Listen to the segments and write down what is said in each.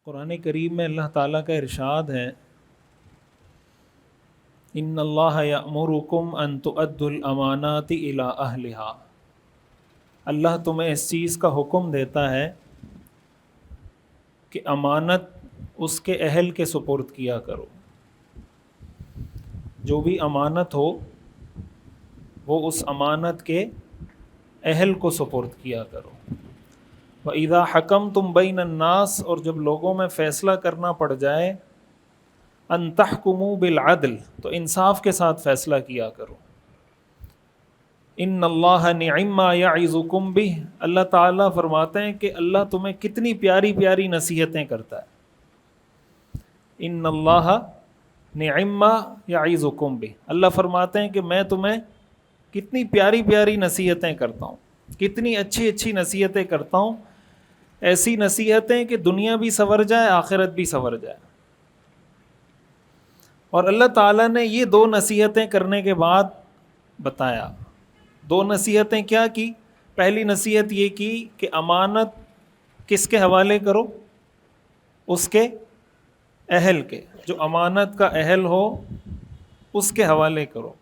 قرآن کریم میں اللہ تعالیٰ کا ارشاد ہے، ان اللہ یأمرکم ان تؤدوا الامانات الی اہلہا۔ اللہ تمہیں اس چیز کا حکم دیتا ہے کہ امانت اس کے اہل کے سپرد کیا کرو۔ جو بھی امانت ہو وہ اس امانت کے اہل کو سپرد کیا کرو۔ وَإِذَا حَكَمْتُمْ بَيْنَ النَّاسِ، اور جب لوگوں میں فیصلہ کرنا پڑ جائے، أَن تَحْكُمُوا بِالْعَدْلِ، تو انصاف کے ساتھ فیصلہ کیا کرو۔ إِنَّ اللَّهَ نِعِمَّا يَعِظُكُمْ بِهِ، اللہ تعالیٰ فرماتے ہیں کہ اللہ تمہیں کتنی پیاری پیاری نصیحتیں کرتا ہے۔ إِنَّ اللَّهَ نِعِمَّا يَعِظُكُمْ بِهِ، اللہ فرماتے ہیں کہ میں تمہیں کتنی پیاری پیاری نصیحتیں کرتا ہوں، کتنی اچھی اچھی نصیحتیں کرتا ہوں، ایسی نصیحتیں کہ دنیا بھی سنور جائے، آخرت بھی سنور جائے۔ اور اللہ تعالیٰ نے یہ دو نصیحتیں کرنے کے بعد بتایا، دو نصیحتیں کیا کی؟ پہلی نصیحت یہ کی کہ امانت کس کے حوالے کرو؟ اس کے اہل کے، جو امانت کا اہل ہو اس کے حوالے کرو۔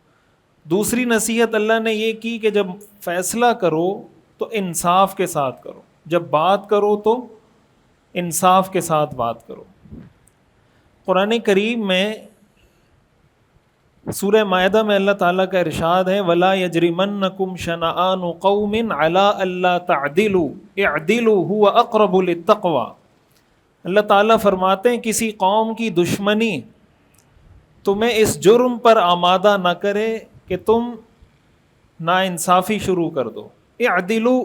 دوسری نصیحت اللہ نے یہ کی کہ جب فیصلہ کرو تو انصاف کے ساتھ کرو، جب بات کرو تو انصاف کے ساتھ بات کرو۔ قرآن کریم میں سورہ مائدہ میں اللہ تعالیٰ کا ارشاد ہے، وَلَا يَجْرِمَنَّكُمْ شَنَآنُ قَوْمٍ عَلَىٰ أَلَّا تَعْدِلُوا اعْدِلُوا هُوَ أَقْرَبُ لِلتَّقْوَىٰ۔ اللہ تعالیٰ فرماتے ہیں کسی قوم کی دشمنی تمہیں اس جرم پر آمادہ نہ کرے کہ تم ناانصافی شروع کر دو۔ اعدلوا،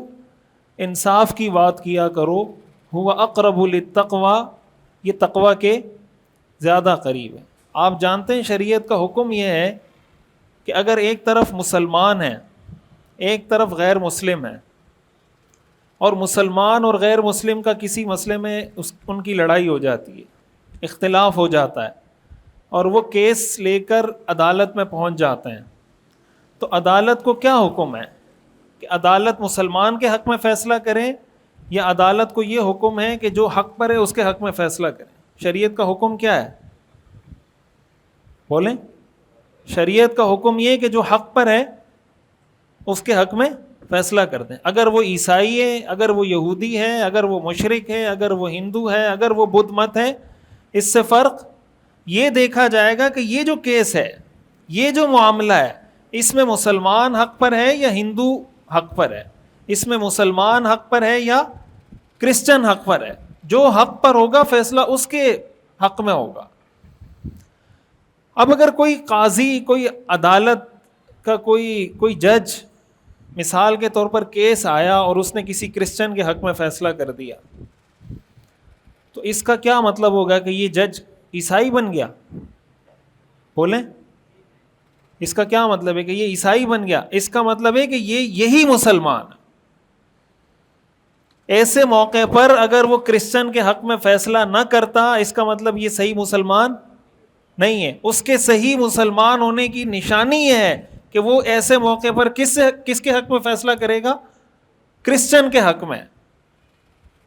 انصاف کی بات کیا کرو، ہوا اقرب للتقویٰ، یہ تقویٰ کے زیادہ قریب ہے۔ آپ جانتے ہیں شریعت کا حکم یہ ہے کہ اگر ایک طرف مسلمان ہیں ایک طرف غیر مسلم ہیں، اور مسلمان اور غیر مسلم کا کسی مسئلے میں ان کی لڑائی ہو جاتی ہے، اختلاف ہو جاتا ہے، اور وہ کیس لے کر عدالت میں پہنچ جاتے ہیں، تو عدالت کو کیا حکم ہے کہ عدالت مسلمان کے حق میں فیصلہ کرے، یا عدالت کو یہ حکم ہے کہ جو حق پر ہے اس کے حق میں فیصلہ کرے؟ شریعت کا حکم کیا ہے؟ بولیں۔ شریعت کا حکم یہ کہ جو حق پر ہے اس کے حق میں فیصلہ کر دیں، اگر وہ عیسائی ہے، اگر وہ یہودی ہے، اگر وہ مشرک ہے، اگر وہ ہندو ہے، اگر وہ بدھ مت ہے، اس سے فرق یہ دیکھا جائے گا کہ یہ جو کیس ہے، یہ جو معاملہ ہے، اس میں مسلمان حق پر ہے یا ہندو حق پر ہے، اس میں مسلمان حق پر ہے یا کرسچن حق پر ہے۔ جو حق پر ہوگا فیصلہ اس کے حق میں ہوگا۔ اب اگر کوئی قاضی، کوئی عدالت کا کوئی جج مثال کے طور پر کیس آیا اور اس نے کسی کرسچن کے حق میں فیصلہ کر دیا، تو اس کا کیا مطلب ہوگا کہ یہ جج عیسائی بن گیا؟ بولیں، اس کا کیا مطلب ہے کہ یہ عیسائی بن گیا؟ اس کا مطلب ہے کہ یہی مسلمان ہے۔ ایسے موقع پر اگر وہ کرسچن کے حق میں فیصلہ نہ کرتا، اس کا مطلب یہ صحیح مسلمان نہیں ہے۔ اس کے صحیح مسلمان ہونے کی نشانی یہ ہے کہ وہ ایسے موقع پر کس کے حق میں فیصلہ کرے گا؟ کرسچن کے حق میں۔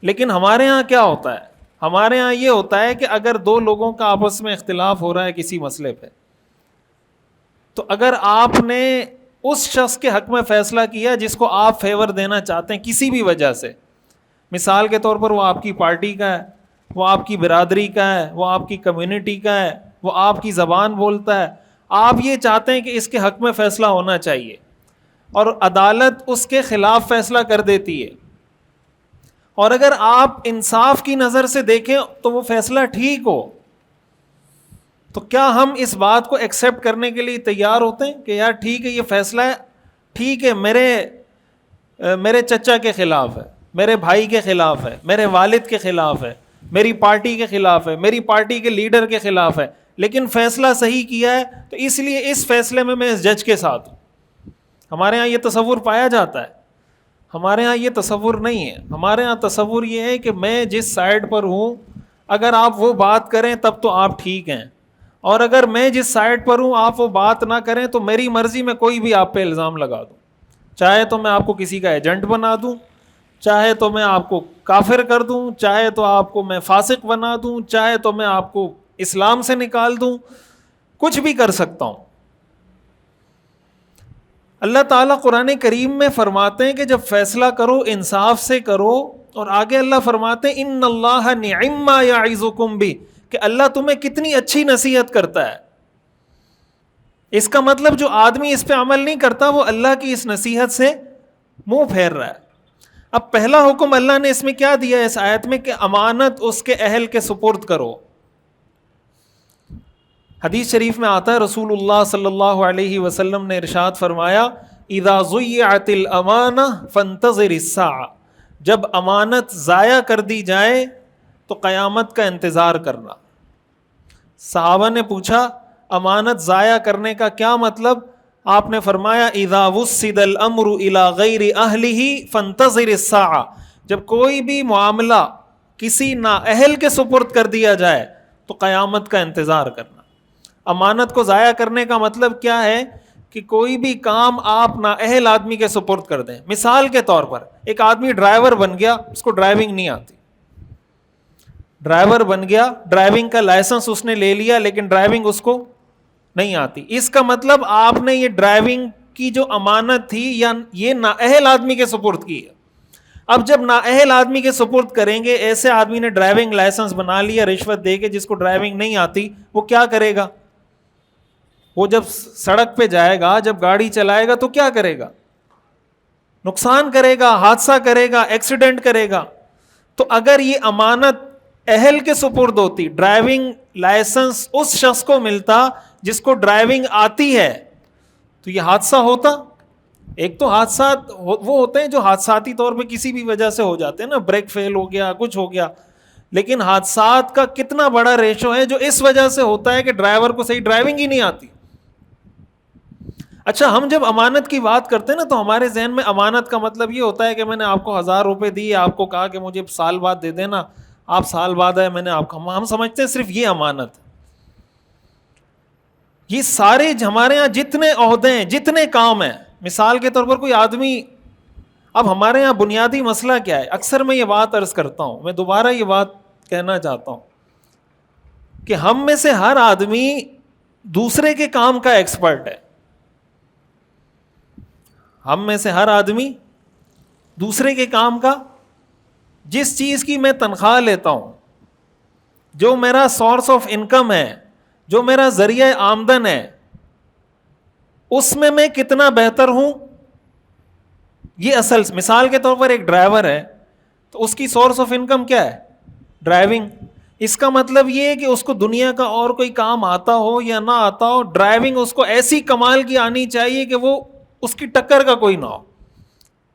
لیکن ہمارے ہاں کیا ہوتا ہے؟ ہمارے ہاں یہ ہوتا ہے کہ اگر دو لوگوں کا آپس میں اختلاف ہو رہا ہے کسی مسئلے پہ، تو اگر آپ نے اس شخص کے حق میں فیصلہ کیا جس کو آپ فیور دینا چاہتے ہیں کسی بھی وجہ سے، مثال کے طور پر وہ آپ کی پارٹی کا ہے، وہ آپ کی برادری کا ہے، وہ آپ کی کمیونٹی کا ہے، وہ آپ کی زبان بولتا ہے، آپ یہ چاہتے ہیں کہ اس کے حق میں فیصلہ ہونا چاہیے، اور عدالت اس کے خلاف فیصلہ کر دیتی ہے، اور اگر آپ انصاف کی نظر سے دیکھیں تو وہ فیصلہ ٹھیک ہو، تو کیا ہم اس بات کو ایکسیپٹ کرنے کے لیے تیار ہوتے ہیں کہ یار ٹھیک ہے، یہ فیصلہ ہے، ٹھیک ہے، میرے چچا کے خلاف ہے، میرے بھائی کے خلاف ہے، میرے والد کے خلاف ہے، میری پارٹی کے خلاف ہے، میری پارٹی کے لیڈر کے خلاف ہے، لیکن فیصلہ صحیح کیا ہے تو اس لیے اس فیصلے میں اس جج کے ساتھ ہوں۔ ہمارے ہاں یہ تصور پایا جاتا ہے۔ ہمارے ہاں یہ تصور نہیں ہے۔ ہمارے ہاں تصور یہ ہے کہ میں جس سائڈ پر ہوں، اگر آپ وہ بات کریں تب تو آپ ٹھیک ہیں، اور اگر میں جس سائڈ پر ہوں آپ وہ بات نہ کریں تو میری مرضی میں کوئی بھی آپ پہ الزام لگا دوں، چاہے تو میں آپ کو کسی کا ایجنٹ بنا دوں، چاہے تو میں آپ کو کافر کر دوں، چاہے تو آپ کو میں فاسق بنا دوں، چاہے تو میں آپ کو اسلام سے نکال دوں، کچھ بھی کر سکتا ہوں. اللہ تعالیٰ قرآن کریم میں فرماتے ہیں کہ جب فیصلہ کرو انصاف سے کرو، اور آگے اللہ فرماتے ہیں ان اللہ نعم ما یعظکم بہ، کہ اللہ تمہیں کتنی اچھی نصیحت کرتا ہے. اس کا مطلب جو آدمی اس پہ عمل نہیں کرتا وہ اللہ کی اس نصیحت سے منہ پھیر رہا ہے. اب پہلا حکم اللہ نے اس میں کیا دیا ہے اس آیت میں، کہ امانت اس کے اہل کے سپرد کرو. حدیث شریف میں آتا ہے رسول اللہ صلی اللہ علیہ وسلم نے ارشاد فرمایا اذا ضیعت الامانہ فانتظر الساعہ، جب امانت ضائع کر دی جائے تو قیامت کا انتظار کرنا. صحابہ نے پوچھا امانت ضائع کرنے کا کیا مطلب؟ آپ نے فرمایا اذا وسد الامر الى غیر اہلہ فانتظر الساعہ، جب کوئی بھی معاملہ کسی نااہل کے سپرد کر دیا جائے تو قیامت کا انتظار کرنا. امانت کو ضائع کرنے کا مطلب کیا ہے؟ کہ کوئی بھی کام آپ نااہل آدمی کے سپرد کر دیں. مثال کے طور پر ایک آدمی ڈرائیور بن گیا، اس کو ڈرائیونگ نہیں آتی، ڈرائیور بن گیا، ڈرائیونگ کا لائسنس اس نے لے لیا لیکن ڈرائیونگ اس کو نہیں آتی. اس کا مطلب آپ نے یہ ڈرائیونگ کی جو امانت تھی یا یہ نااہل آدمی کے سپرد کی ہے. اب جب نااہل آدمی کے سپرد کریں گے، ایسے آدمی نے ڈرائیونگ لائسنس بنا لیا رشوت دے کے، جس کو ڈرائیونگ نہیں آتی، وہ کیا کرے گا؟ وہ جب سڑک پہ جائے گا، جب گاڑی چلائے گا تو کیا کرے گا؟ نقصان کرے گا، حادثہ کرے گا، ایکسیڈنٹ کرے گا. تو اگر یہ امانت اہل کے سپرد ہوتی، ڈرائیونگ لائسنس اس شخص کو ملتا جس کو ڈرائیونگ آتی ہے، تو یہ حادثہ ہوتا. ایک تو حادثات وہ ہوتے ہیں جو حادثاتی طور پہ کسی بھی وجہ سے ہو جاتے ہیں نا، بریک فیل ہو گیا، کچھ ہو گیا، لیکن حادثات کا کتنا بڑا ریشو ہے جو اس وجہ سے ہوتا ہے کہ ڈرائیور کو صحیح ڈرائیونگ ہی نہیں آتی. اچھا، ہم جب امانت کی بات کرتے ہیں نا تو ہمارے ذہن میں امانت کا مطلب یہ ہوتا ہے کہ میں نے آپ کو 1000 روپے دیے، آپ کو کہا کہ مجھے سال بعد دے دینا، آپ سال بعد آئے، میں نے آپ کو، ہم سمجھتے ہیں صرف یہ امانت. یہ سارے ہمارے ہاں جتنے عہدے ہیں، جتنے کام ہیں، مثال کے طور پر کوئی آدمی، اب ہمارے یہاں بنیادی مسئلہ کیا ہے؟ اکثر میں یہ بات عرض کرتا ہوں، میں دوبارہ یہ بات کہنا چاہتا ہوں کہ ہم میں سے ہر آدمی دوسرے کے کام کا ایکسپرٹ ہے. ہم میں سے ہر آدمی دوسرے کے کام کا، جس چیز کی میں تنخواہ لیتا ہوں، جو میرا سورس آف انکم ہے، جو میرا ذریعہ آمدن ہے، اس میں کتنا بہتر ہوں، یہ اصل. مثال کے طور پر ایک ڈرائیور ہے تو اس کی سورس آف انکم کیا ہے؟ ڈرائیونگ. اس کا مطلب یہ ہے کہ اس کو دنیا کا اور کوئی کام آتا ہو یا نہ آتا ہو، ڈرائیونگ اس کو ایسی کمال کی آنی چاہیے کہ وہ اس کی ٹکر کا کوئی نہ ہو.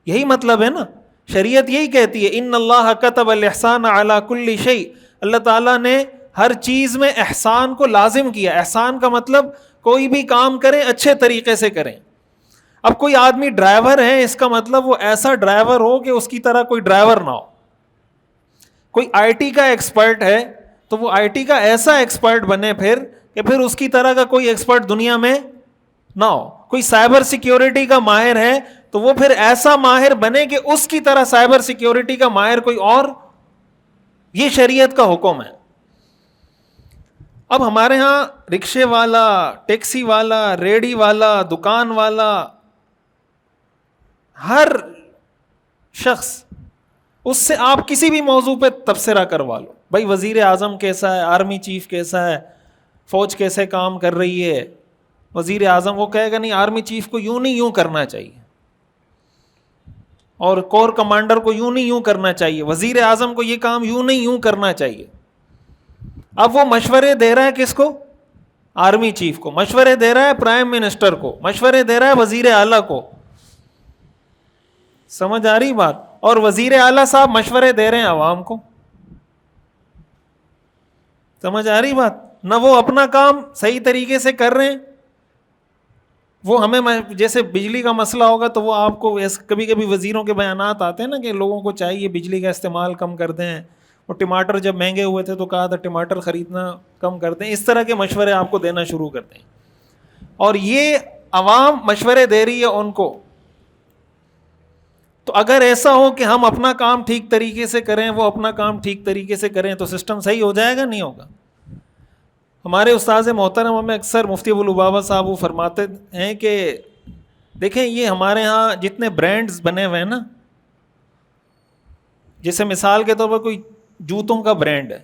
یہی مطلب ہے نا، شریعت یہی کہتی ہے ان اللہ کتب الاحسان علی کل شیء، اللہ تعالیٰ نے ہر چیز میں احسان کو لازم کیا. احسان کا مطلب کوئی بھی کام کریں اچھے طریقے سے کریں. اب کوئی آدمی ڈرائیور ہے، اس کا مطلب وہ ایسا ڈرائیور ہو کہ اس کی طرح کوئی ڈرائیور نہ ہو. کوئی آئی ٹی کا ایکسپرٹ ہے تو وہ آئی ٹی کا ایسا ایکسپرٹ بنے پھر کہ پھر اس کی طرح کا کوئی ایکسپرٹ دنیا میں نہ ہو. کوئی سائبر سیکیورٹی کا ماہر ہے تو وہ پھر ایسا ماہر بنے کہ اس کی طرح سائبر سیکیورٹی کا ماہر کوئی اور. یہ شریعت کا حکم ہے. اب ہمارے ہاں رکشے والا، ٹیکسی والا، ریڑھی والا، دکان والا، ہر شخص، اس سے آپ کسی بھی موضوع پہ تبصرہ کروا لو، بھائی وزیر اعظم کیسا ہے، آرمی چیف کیسا ہے، فوج کیسے کام کر رہی ہے. وزیر اعظم وہ کہے گا نہیں، آرمی چیف کو یوں نہیں یوں کرنا چاہیے، اور کور کمانڈر کو یوں نہیں یوں کرنا چاہیے، وزیر اعظم کو یہ کام یوں نہیں یوں کرنا چاہیے. اب وہ مشورے دے رہا ہے کس کو؟ آرمی چیف کو. مشورے دے رہا ہے پرائم منسٹر کو. مشورے دے رہا ہے وزیر اعلیٰ کو. سمجھ آ رہی بات؟ اور وزیر اعلیٰ صاحب مشورے دے رہے ہیں عوام کو. سمجھ آ رہی بات؟ نہ وہ اپنا کام صحیح طریقے سے کر رہے ہیں. وہ ہمیں جیسے بجلی کا مسئلہ ہوگا تو وہ آپ کو کبھی کبھی وزیروں کے بیانات آتے ہیں نا کہ لوگوں کو چاہیے بجلی کا استعمال کم کر دیں. وہ ٹماٹر جب مہنگے ہوئے تھے تو کہا تھا ٹماٹر خریدنا کم کر دیں. اس طرح کے مشورے آپ کو دینا شروع کر دیں. اور یہ عوام مشورے دے رہی ہے ان کو. تو اگر ایسا ہو کہ ہم اپنا کام ٹھیک طریقے سے کریں, وہ اپنا کام ٹھیک طریقے سے کریں, تو سسٹم صحیح ہو جائے گا نہیں ہوگا. ہمارے استاذ محترم ہمیں اکثر مفتی ابو لبابہ صاحب وہ فرماتے ہیں کہ دیکھیں یہ ہمارے ہاں جتنے برانڈز بنے ہوئے ہیں نا, جیسے مثال کے طور پر کوئی جوتوں کا برانڈ ہے,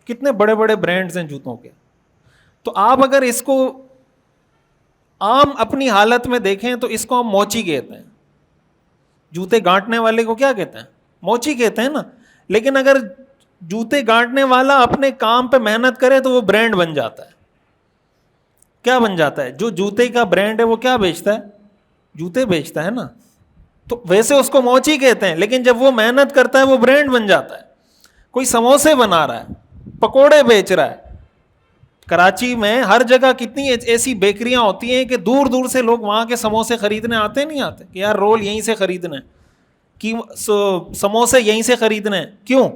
کتنے بڑے بڑے برانڈز ہیں جوتوں کے, تو آپ اگر اس کو عام اپنی حالت میں دیکھیں تو اس کو ہم موچی کہتے ہیں. جوتے گانٹنے والے کو کیا کہتے ہیں؟ موچی کہتے ہیں نا. لیکن اگر جوتے گانٹنے والا اپنے کام پہ محنت کرے تو وہ برانڈ بن جاتا ہے. کیا بن جاتا ہے؟ جو جوتے کا برانڈ ہے وہ کیا بیچتا ہے؟ جوتے بیچتا ہے نا. تو ویسے اس کو موچی کہتے ہیں, لیکن جب وہ محنت کرتا ہے وہ برانڈ بن جاتا ہے. کوئی سموسے بنا رہا ہے, پکوڑے بیچ رہا ہے. کراچی میں ہر جگہ کتنی ایسی بیکریاں ہوتی ہیں کہ دور دور سے لوگ وہاں کے سموسے خریدنے آتے نہیں آتے کہ یار رول یہیں سے خریدنے کہ سموسے یہیں سے خریدنے. کیوں؟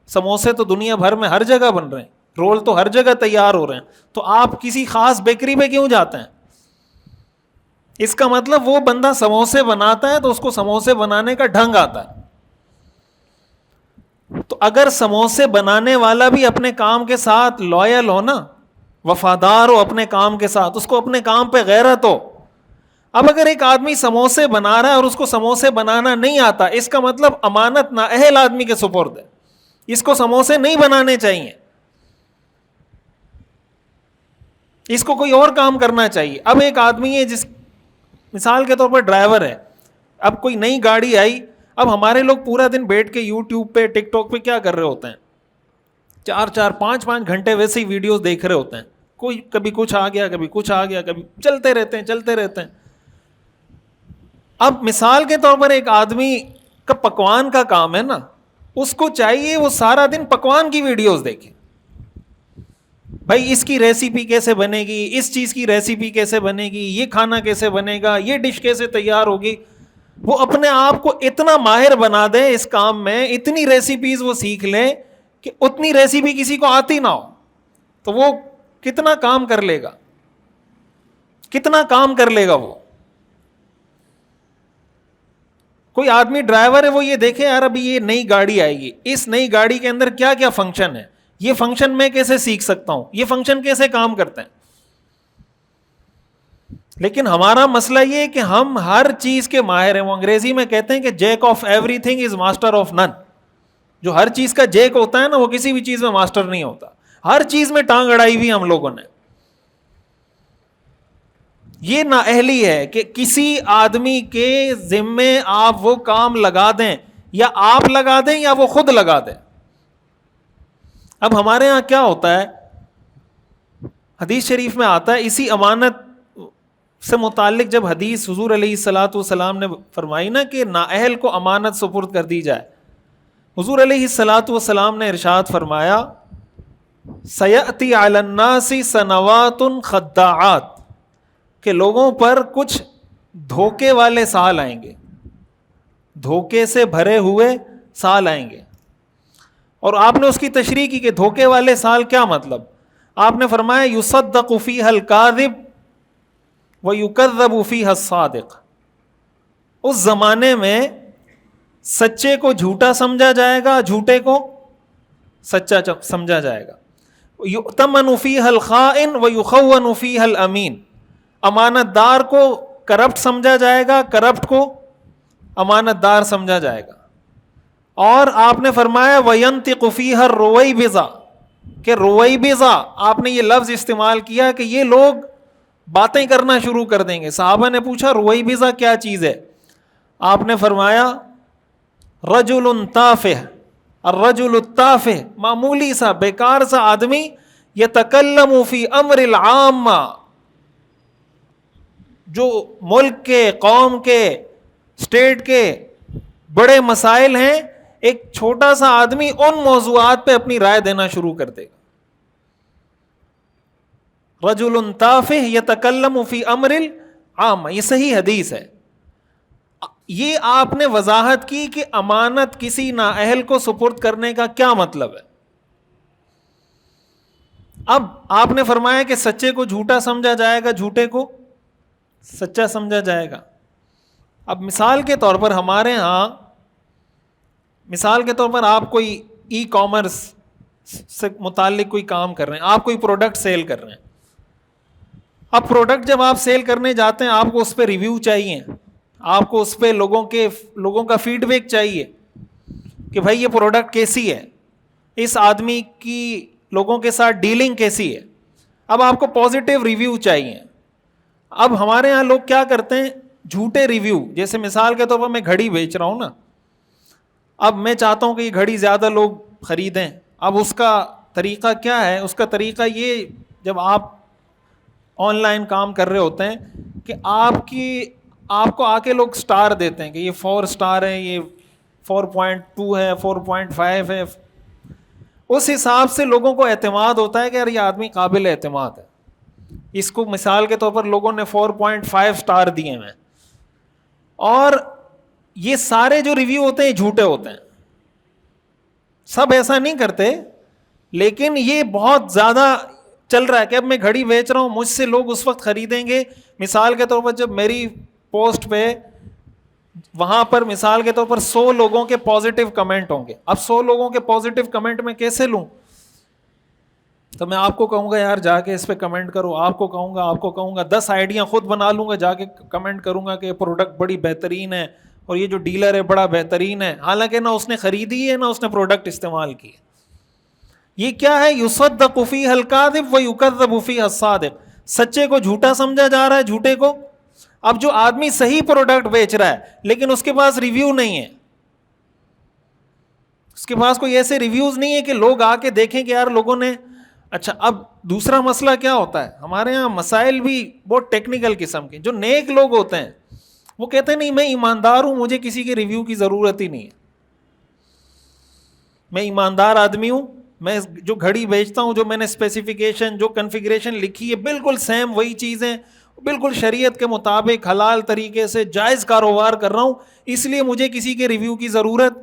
سموسے تو دنیا بھر میں ہر جگہ بن رہے ہیں, رول تو ہر جگہ تیار ہو رہے ہیں, تو آپ کسی خاص بیکری پہ کیوں جاتے ہیں؟ اس کا مطلب وہ بندہ سموسے بناتا ہے تو اس کو سموسے بنانے کا ڈھنگ آتا ہے. تو اگر سموسے بنانے والا بھی اپنے کام کے ساتھ لویل ہو نا, وفادار ہو اپنے کام کے ساتھ, اس کو اپنے کام پہ غیرت ہو. اب اگر ایک آدمی سموسے بنا رہا ہے اور اس کو سموسے بنانا نہیں آتا, اس کا مطلب امانت نااہل آدمی کے سپرد ہے, اس کو سموسے نہیں بنانے چاہیے, اس کو کوئی اور کام کرنا چاہیے. اب ایک آدمی ہے جس مثال کے طور پر ڈرائیور ہے, اب کوئی نئی گاڑی آئی, اب ہمارے لوگ پورا دن بیٹھ کے یوٹیوب پہ ٹک ٹاک پہ کیا کر رہے ہوتے ہیں؟ 4 5 گھنٹے ویسے ہی ویڈیوز دیکھ رہے ہوتے ہیں. کوئی کبھی کچھ آ گیا, کبھی کچھ آ گیا, کبھی چلتے رہتے ہیں. اب مثال کے طور پر ایک آدمی کا پکوان کا کام ہے نا, اس کو چاہیے وہ سارا دن پکوان کی ویڈیوز دیکھے. بھائی اس کی ریسیپی کیسے بنے گی, اس چیز کی ریسیپی کیسے بنے گی, یہ کھانا کیسے بنے گا, یہ ڈش کیسے تیار ہوگی. وہ اپنے آپ کو اتنا ماہر بنا دے اس کام میں, اتنی ریسیپیز وہ سیکھ لیں کہ اتنی ریسیپی کسی کو آتی نہ ہو, تو وہ کتنا کام کر لے گا, کتنا کام کر لے گا وہ. کوئی آدمی ڈرائیور ہے, وہ یہ دیکھے یار ابھی یہ نئی گاڑی آئے گی, اس نئی گاڑی کے اندر کیا کیا فنکشن ہے, یہ فنکشن میں کیسے سیکھ سکتا ہوں, یہ فنکشن کیسے کام کرتے ہیں. لیکن ہمارا مسئلہ یہ ہے کہ ہم ہر چیز کے ماہر ہیں. وہ انگریزی میں کہتے ہیں کہ Jack of every thing is master of none. جو ہر چیز کا جیک ہوتا ہے نا, وہ کسی بھی چیز میں ماسٹر نہیں ہوتا. ہر چیز میں ٹانگ اڑائی ہوئی ہم لوگوں نے. یہ نااہلی ہے کہ کسی آدمی کے ذمے آپ وہ کام لگا دیں, یا آپ لگا دیں یا وہ خود لگا دیں. اب ہمارے ہاں کیا ہوتا ہے, حدیث شریف میں آتا ہے, اسی امانت سے متعلق جب حدیث حضور علیہ الصلاۃ والسلام نے فرمائی نا کہ نااہل کو امانت سپرد کر دی جائے, حضور علیہ الصلاۃ والسلام نے ارشاد فرمایا سیأتی علی الناس سنوات خداعات, کہ لوگوں پر کچھ دھوکے والے سال آئیں گے, دھوکے سے بھرے ہوئے سال آئیں گے. اور آپ نے اس کی تشریح کی کہ دھوکے والے سال کیا مطلب. آپ نے فرمایا یصدق فیہا الکاذب ویکذب فیہا الصادق. اس زمانے میں سچے کو جھوٹا سمجھا جائے گا, جھوٹے کو سچا سمجھا جائے گا. یؤتمن فیہا الخائن ویخون فیہا الامین. امانت دار کو کرپٹ سمجھا جائے گا, کرپٹ کو امانت دار سمجھا جائے گا. اور آپ نے فرمایا وَيَنْتِقُ فِيهَا الرُّوَيْبِضَةُ, کہ رویبضہ, آپ نے یہ لفظ استعمال کیا کہ یہ لوگ باتیں کرنا شروع کر دیں گے. صحابہ نے پوچھا رویبضہ کیا چیز ہے؟ آپ نے فرمایا رجل تافہ, الرجل التافہ, معمولی سا بیکار سا آدمی, یتکلم فی امر العامہ, جو ملک کے, قوم کے, اسٹیٹ کے بڑے مسائل ہیں, ایک چھوٹا سا آدمی ان موضوعات پہ اپنی رائے دینا شروع کر دے گا. رجل تافہ یتکلم فی امر العامہ, یہ صحیح حدیث ہے. یہ آپ نے وضاحت کی کہ امانت کسی نااہل کو سپرد کرنے کا کیا مطلب ہے. اب آپ نے فرمایا کہ سچے کو جھوٹا سمجھا جائے گا, جھوٹے کو سچا سمجھا جائے گا. اب مثال کے طور پر ہمارے ہاں، مثال کے طور پر آپ کوئی ای کامرس سے متعلق کوئی کام کر رہے ہیں، آپ کوئی پروڈکٹ سیل کر رہے ہیں. اب پروڈکٹ جب آپ سیل کرنے جاتے ہیں، آپ کو اس پہ ریویو چاہیے، آپ کو اس پہ لوگوں کا فیڈ بیک چاہیے کہ بھائی یہ پروڈکٹ کیسی ہے، اس آدمی کی لوگوں کے ساتھ ڈیلنگ کیسی ہے. اب آپ کو پازیٹیو ریویو چاہیے. اب ہمارے ہاں لوگ کیا کرتے ہیں، جھوٹے ریویو. جیسے مثال کے طور پر میں گھڑی بیچ رہا ہوں نا، اب میں چاہتا ہوں کہ یہ گھڑی زیادہ لوگ خریدیں. اب اس کا طریقہ کیا ہے؟ اس کا طریقہ یہ، جب آپ آن لائن کام کر رہے ہوتے ہیں کہ آپ کو آ کے لوگ سٹار دیتے ہیں کہ یہ 4 سٹار ہے، یہ 4.2 ہے، 4.5 ہے. اس حساب سے لوگوں کو اعتماد ہوتا ہے کہ یار یہ آدمی قابل اعتماد ہے. اس کو مثال کے طور پر لوگوں نے 4.5 سٹار دیے ہیں. اور یہ سارے جو ریویو ہوتے ہیں جھوٹے ہوتے ہیں. سب ایسا نہیں کرتے، لیکن یہ بہت زیادہ چل رہا ہے کہ اب میں گھڑی بیچ رہا ہوں، مجھ سے لوگ اس وقت خریدیں گے مثال کے طور پر جب میری پوسٹ پہ وہاں پر مثال کے طور پر 100 لوگوں کے پازیٹیو کمنٹ ہوں گے. اب 100 لوگوں کے پازیٹیو کمنٹ میں کیسے لوں؟ تو میں آپ کو کہوں گا یار جا کے اس پہ کمنٹ کرو، آپ کو کہوں گا 10 آئیڈیاں خود بنا لوں گا، جا کے کمنٹ کروں گا کہ پروڈکٹ بڑی بہترین ہے اور یہ جو ڈیلر ہے بڑا بہترین ہے، حالانکہ نہ اس نے خریدی ہے نہ اس نے پروڈکٹ استعمال کی. یہ کیا ہے؟ یصدق فیہ الکاذب ویکذب فیہ الصادق. سچے کو جھوٹا سمجھا جا رہا ہے، جھوٹے کو. اب جو آدمی صحیح پروڈکٹ بیچ رہا ہے لیکن اس کے پاس ریویو نہیں ہے، اس کے پاس کوئی ایسے ریویوز نہیں ہے کہ لوگ آ کے دیکھیں کہ یار لوگوں نے. اچھا، اب دوسرا مسئلہ کیا ہوتا ہے ہمارے ہاں؟ مسائل بھی بہت ٹیکنیکل قسم کے. جو نیک لوگ ہوتے ہیں وہ کہتے ہیں نہیں میں ایماندار ہوں، مجھے کسی کے ریویو کی ضرورت ہی نہیں ہے، میں ایماندار آدمی ہوں، میں جو گھڑی بیچتا ہوں، جو میں نے اسپیسیفیکیشن جو کنفیگریشن لکھی ہے بالکل سیم وہی چیزیں، بالکل شریعت کے مطابق حلال طریقے سے جائز کاروبار کر رہا ہوں، اس لیے مجھے کسی کے ریویو کی ضرورت.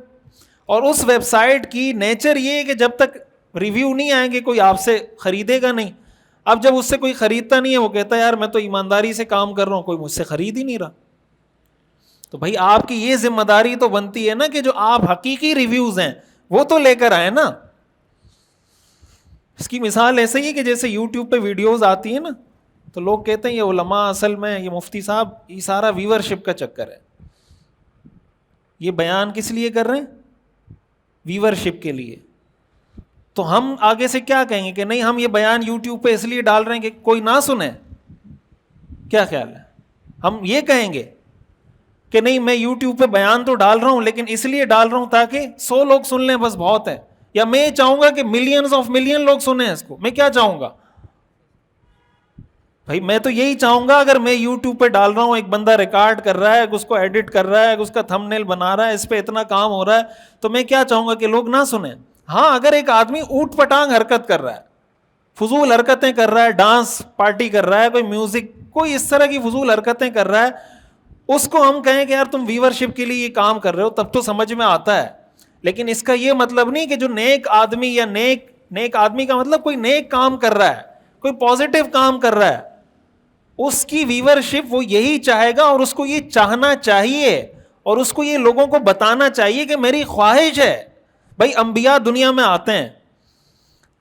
اور اس ویب سائٹ کی نیچر یہ ہے کہ جب تک ریویو نہیں آئیں گے کوئی آپ سے خریدے گا نہیں. اب جب اس سے کوئی خریدتا نہیں ہے، وہ کہتا ہے یار میں تو ایمانداری سے کام کر رہا ہوں، کوئی مجھ سے خرید ہی نہیں رہا. تو بھائی آپ کی یہ ذمہ داری تو بنتی ہے نا کہ جو آپ حقیقی ریویوز ہیں وہ تو لے کر آئے نا. اس کی مثال ایسے ہی ہے کہ جیسے یوٹیوب پہ ویڈیوز آتی ہیں نا، تو لوگ کہتے ہیں یہ علماء اصل میں یہ مفتی صاحب یہ سارا ویورشپ کا چکر ہے. یہ بیان کس لیے کر رہے ہیں؟ ویورشپ کے لیے. تو ہم آگے سے کیا کہیں گے کہ نہیں ہم یہ بیان یوٹیوب پہ اس لیے ڈال رہے ہیں کہ کوئی نہ سنے؟ کیا خیال ہے؟ ہم یہ کہیں گے کہ نہیں میں یوٹیوب پہ بیان تو ڈال رہا ہوں لیکن اس لیے ڈال رہا ہوں تاکہ 100 لوگ سن لیں بس بہت ہے، یا میں چاہوں گا کہ ملینز آف ملین لوگ سنیں اس کو؟ میں کیا چاہوں گا بھائی؟ میں تو یہی چاہوں گا اگر میں یوٹیوب پہ ڈال رہا ہوں، ایک بندہ ریکارڈ کر رہا ہے، اس کو ایڈٹ کر رہا ہے، اس کا تھم نیل بنا رہا ہے، اس پہ اتنا کام ہو رہا ہے، تو میں کیا چاہوں گا کہ لوگ نہ سنیں. ہاں اگر ایک آدمی اوٹ پٹانگ حرکت کر رہا ہے، فضول حرکتیں کر رہا ہے، ڈانس پارٹی کر رہا ہے، کوئی میوزک کوئی اس طرح کی فضول حرکتیں کر رہا ہے، اس کو ہم کہیں کہ یار تم ویورشپ کے لیے یہ کام کر رہے ہو، تب تو سمجھ میں آتا ہے. لیکن اس کا یہ مطلب نہیں کہ جو نیک آدمی یا نیک آدمی کا مطلب کوئی نیک کام کر رہا ہے، کوئی پازیٹیو کام کر رہا ہے، اس کی ویورشپ وہ یہی چاہے گا اور اس کو یہ چاہنا چاہیے اور اس کو یہ لوگوں کو بتانا چاہیے کہ میری خواہش ہے. بھائی انبیاء دنیا میں آتے ہیں،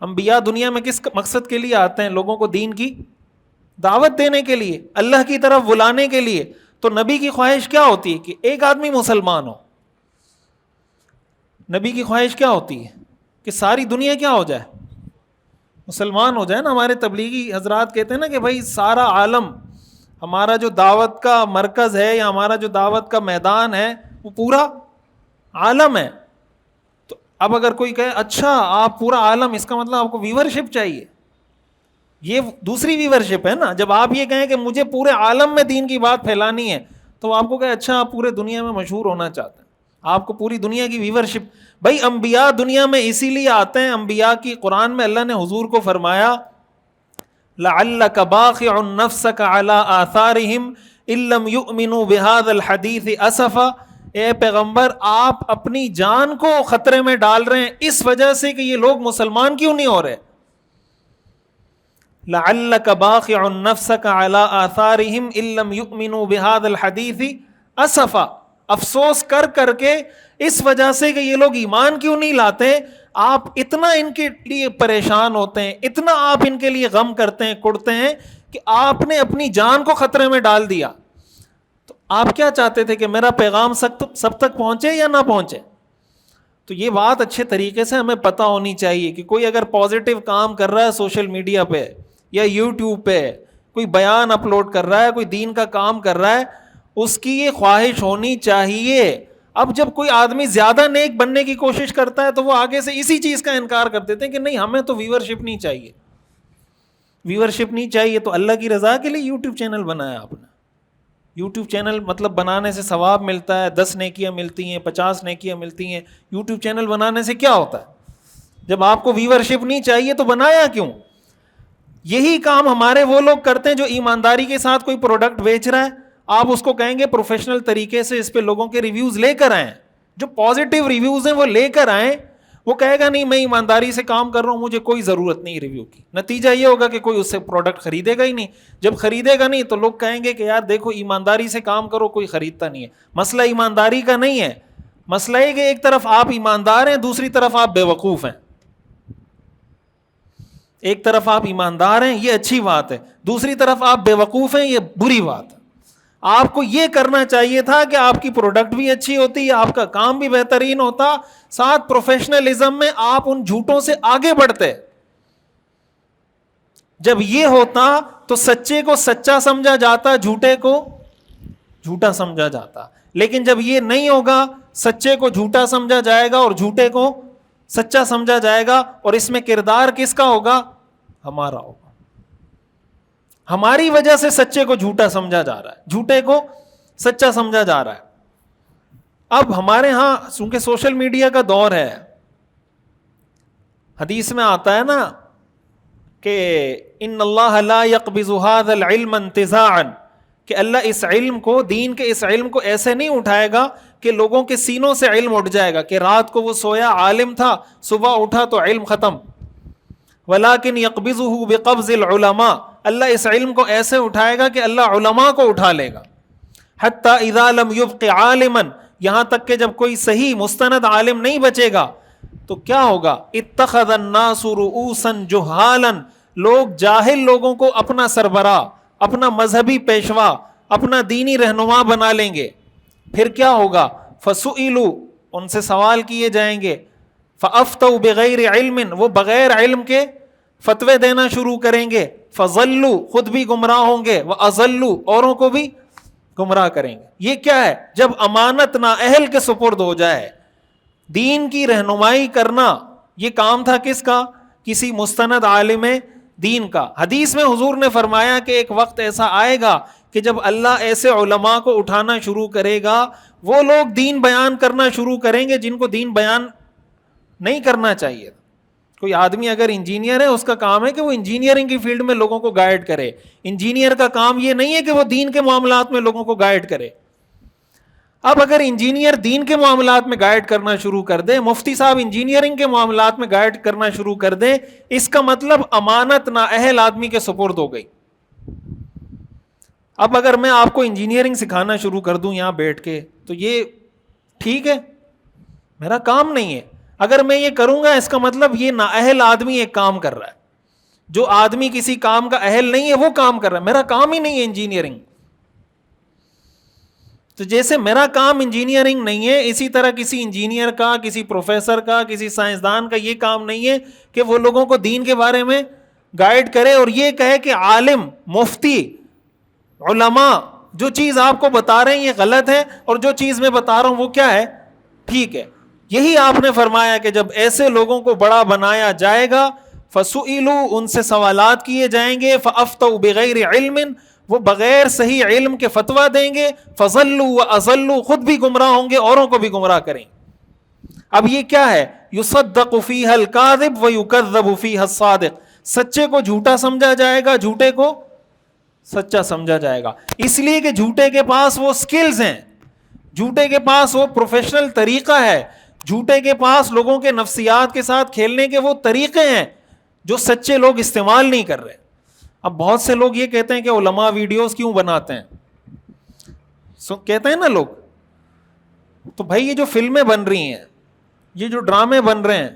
انبیاء دنیا میں کس مقصد کے لیے آتے ہیں؟ لوگوں کو دین کی دعوت دینے کے لیے، اللہ کی طرف بلانے کے لیے. تو نبی کی خواہش کیا ہوتی ہے کہ ایک آدمی مسلمان ہو. نبی کی خواہش کیا ہوتی ہے کہ ساری دنیا کیا ہو جائے؟ مسلمان ہو جائے نا. ہمارے تبلیغی حضرات کہتے ہیں نا کہ بھائی سارا عالم ہمارا جو دعوت کا مرکز ہے یا ہمارا جو دعوت کا میدان ہے وہ پورا عالم ہے. تو اب اگر کوئی کہے اچھا آپ پورا عالم، اس کا مطلب آپ کو ویورشپ چاہیے. یہ دوسری ویورشپ ہے نا. جب آپ یہ کہیں کہ مجھے پورے عالم میں دین کی بات پھیلانی ہے تو آپ کو کہے اچھا آپ پورے دنیا میں مشہور ہونا چاہتے ہیں، آپ کو پوری دنیا کی ویورشپ. بھائی انبیاء دنیا میں اسی لیے آتے ہیں. انبیاء کی قرآن میں اللہ نے حضور کو فرمایا لعلک باخع نفسک علی آثارہم ان لم یؤمنوا بہذا الحدیث اسفا. اے پیغمبر آپ اپنی جان کو خطرے میں ڈال رہے ہیں اس وجہ سے کہ یہ لوگ مسلمان کیوں نہیں ہو رہے. لعلک باخع نفسک علی آثارہم ان لم یؤمنوا بہذا الحدیث اسفا، افسوس کر کر کے اس وجہ سے کہ یہ لوگ ایمان کیوں نہیں لاتے، آپ اتنا ان کے لیے پریشان ہوتے ہیں، اتنا آپ ان کے لیے غم کرتے ہیں، کڑتے ہیں کہ آپ نے اپنی جان کو خطرے میں ڈال دیا. تو آپ کیا چاہتے تھے کہ میرا پیغام سب تک پہنچے یا نہ پہنچے؟ تو یہ بات اچھے طریقے سے ہمیں پتہ ہونی چاہیے کہ کوئی اگر پازیٹیو کام کر رہا ہے سوشل میڈیا پہ یا یوٹیوب پہ، کوئی بیان اپلوڈ کر رہا ہے، کوئی دین کا کام کر رہا ہے، اس کی یہ خواہش ہونی چاہیے. اب جب کوئی آدمی زیادہ نیک بننے کی کوشش کرتا ہے تو وہ آگے سے اسی چیز کا انکار کر دیتے ہیں کہ نہیں، ہمیں تو ویورشپ نہیں چاہیے. ویورشپ نہیں چاہیے تو اللہ کی رضا کے لیے یوٹیوب چینل بنایا آپ نے. یوٹیوب چینل مطلب بنانے سے ثواب ملتا ہے، 10 نیکیاں ملتی ہیں، 50 نیکیاں ملتی ہیں. یوٹیوب چینل بنانے سے کیا ہوتا ہے؟ جب آپ کو ویورشپ نہیں چاہیے تو بنایا کیوں؟ یہی کام ہمارے وہ لوگ کرتے ہیں جو ایمانداری کے ساتھ کوئی پروڈکٹ بیچ رہا ہے، آپ اس کو کہیں گے پروفیشنل طریقے سے اس پہ لوگوں کے ریویوز لے کر آئیں، جو پازیٹیو ریویوز ہیں وہ لے کر آئیں. وہ کہے گا نہیں، میں ایمانداری سے کام کر رہا ہوں، مجھے کوئی ضرورت نہیں ریویو کی. نتیجہ یہ ہوگا کہ کوئی اس سے پروڈکٹ خریدے گا ہی نہیں. جب خریدے گا نہیں تو لوگ کہیں گے کہ یار دیکھو ایمانداری سے کام کرو، کوئی خریدتا نہیں ہے. مسئلہ ایمانداری کا نہیں ہے، مسئلہ یہ کہ ایک طرف آپ ایماندار ہیں، دوسری طرف آپ بے وقوف ہیں. ایک طرف آپ ایماندار ہیں، یہ اچھی بات ہے، دوسری طرف آپ بے وقوف ہیں، یہ بری بات ہے. آپ کو یہ کرنا چاہیے تھا کہ آپ کی پروڈکٹ بھی اچھی ہوتی، آپ کا کام بھی بہترین ہوتا، ساتھ پروفیشنلزم میں آپ ان جھوٹوں سے آگے بڑھتے. جب یہ ہوتا تو سچے کو سچا سمجھا جاتا، جھوٹے کو جھوٹا سمجھا جاتا. لیکن جب یہ نہیں ہوگا، سچے کو جھوٹا سمجھا جائے گا اور جھوٹے کو سچا سمجھا جائے گا. اور اس میں کردار کس کا ہوگا؟ ہمارا ہوگا. ہماری وجہ سے سچے کو جھوٹا سمجھا جا رہا ہے، جھوٹے کو سچا سمجھا جا رہا ہے. اب ہمارے ہاں چونکہ سوشل میڈیا کا دور ہے، حدیث میں آتا ہے نا کہ ان اللہ لا يقبض هذا العلم انتزاعا، کہ اللہ اس علم کو، دین کے اس علم کو ایسے نہیں اٹھائے گا کہ لوگوں کے سینوں سے علم اٹھ جائے گا کہ رات کو وہ سویا عالم تھا، صبح اٹھا تو علم ختم. ولیکن یقبضہ بقبض العلماء، اللہ اس علم کو ایسے اٹھائے گا کہ اللہ علماء کو اٹھا لے گا. حتی اذا لم یبق عالما، یہاں تک کہ جب کوئی صحیح مستند عالم نہیں بچے گا تو کیا ہوگا؟ اتخذ الناس رؤوسا جہالا، لوگ جاہل لوگوں کو اپنا سربراہ، اپنا مذہبی پیشوا، اپنا دینی رہنما بنا لیں گے. پھر کیا ہوگا؟ فسئلوا، ان سے سوال کیے جائیں گے. فافتوا بغیر علم، وہ بغیر علم کے فتوے دینا شروع کریں گے. فضلوا، خود بھی گمراہ ہوں گے. واضلوا، اوروں کو بھی گمراہ کریں گے. یہ کیا ہے؟ جب امانت نااہل کے سپرد ہو جائے. دین کی رہنمائی کرنا یہ کام تھا کس کا؟ کسی مستند عالم دین کا. حدیث میں حضور نے فرمایا کہ ایک وقت ایسا آئے گا کہ جب اللہ ایسے علماء کو اٹھانا شروع کرے گا، وہ لوگ دین بیان کرنا شروع کریں گے جن کو دین بیان نہیں کرنا چاہیے. کوئی آدمی اگر انجینئر ہے، اس کا کام ہے کہ وہ انجینئرنگ کی فیلڈ میں لوگوں کو گائیڈ کرے. انجینئر کا کام یہ نہیں ہے کہ وہ دین کے معاملات میں لوگوں کو گائیڈ کرے. اب اگر انجینئر دین کے معاملات میں گائیڈ کرنا شروع کر دے، مفتی صاحب انجینئرنگ کے معاملات میں گائیڈ کرنا شروع کر دے، اس کا مطلب امانت نااہل آدمی کے سپرد ہو گئی. اب اگر میں آپ کو انجینئرنگ سکھانا شروع کر دوں یہاں بیٹھ کے تو یہ ٹھیک ہے، میرا کام نہیں ہے. اگر میں یہ کروں گا اس کا مطلب یہ نااہل آدمی ایک کام کر رہا ہے. جو آدمی کسی کام کا اہل نہیں ہے وہ کام کر رہا ہے. میرا کام ہی نہیں ہے انجینئرنگ. تو جیسے میرا کام انجینئرنگ نہیں ہے، اسی طرح کسی انجینئر کا، کسی پروفیسر کا، کسی سائنسدان کا یہ کام نہیں ہے کہ وہ لوگوں کو دین کے بارے میں گائیڈ کرے اور یہ کہے کہ عالم، مفتی، علماء جو چیز آپ کو بتا رہے ہیں یہ غلط ہے اور جو چیز میں بتا رہا ہوں وہ کیا ہے؟ ٹھیک ہے. یہی آپ نے فرمایا کہ جب ایسے لوگوں کو بڑا بنایا جائے گا، فسئلوا، ان سے سوالات کیے جائیں گے. فافتوا بغیر علم، وہ بغیر صحیح علم کے فتویٰ دیں گے. فضلوا واضلوا، خود بھی گمراہ ہوں گے، اوروں کو بھی گمراہ کریں. اب یہ کیا ہے؟ یصدق فیہا الکاذب ویکذب فیہا الصادق، سچے کو جھوٹا سمجھا جائے گا، جھوٹے کو سچا سمجھا جائے گا. اس لیے کہ جھوٹے کے پاس وہ سکلز ہیں، جھوٹے کے پاس وہ پروفیشنل طریقہ ہے، جھوٹے کے پاس لوگوں کے نفسیات کے ساتھ کھیلنے کے وہ طریقے ہیں جو سچے لوگ استعمال نہیں کر رہے. اب بہت سے لوگ یہ کہتے ہیں کہ علماء ویڈیوز کیوں بناتے ہیں؟ کہتے ہیں نا لوگ. تو بھائی یہ جو فلمیں بن رہی ہیں, یہ جو ڈرامے بن رہے ہیں,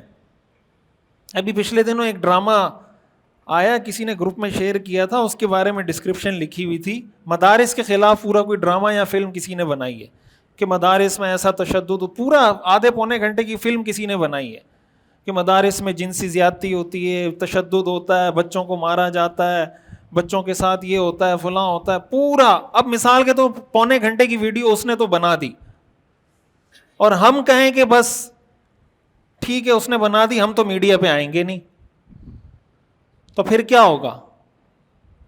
ابھی پچھلے دنوں ایک ڈرامہ آیا, کسی نے گروپ میں شیئر کیا تھا, اس کے بارے میں ڈسکرپشن لکھی ہوئی تھی, مدارس کے خلاف پورا کوئی ڈرامہ یا فلم کسی نے بنائی ہے کہ مدارس میں ایسا تشدد, پورا آدھے پونے گھنٹے کی فلم کسی نے بنائی ہے کہ مدارس میں جنسی زیادتی ہوتی ہے, تشدد ہوتا ہے, بچوں کو مارا جاتا ہے, بچوں کے ساتھ یہ ہوتا ہے, فلاں ہوتا ہے, پورا. اب مثال کے تو پونے گھنٹے کی ویڈیو اس نے تو بنا دی, اور ہم کہیں کہ بس ٹھیک ہے اس نے بنا دی, ہم تو میڈیا پہ آئیں گے نہیں. تو پھر کیا ہوگا؟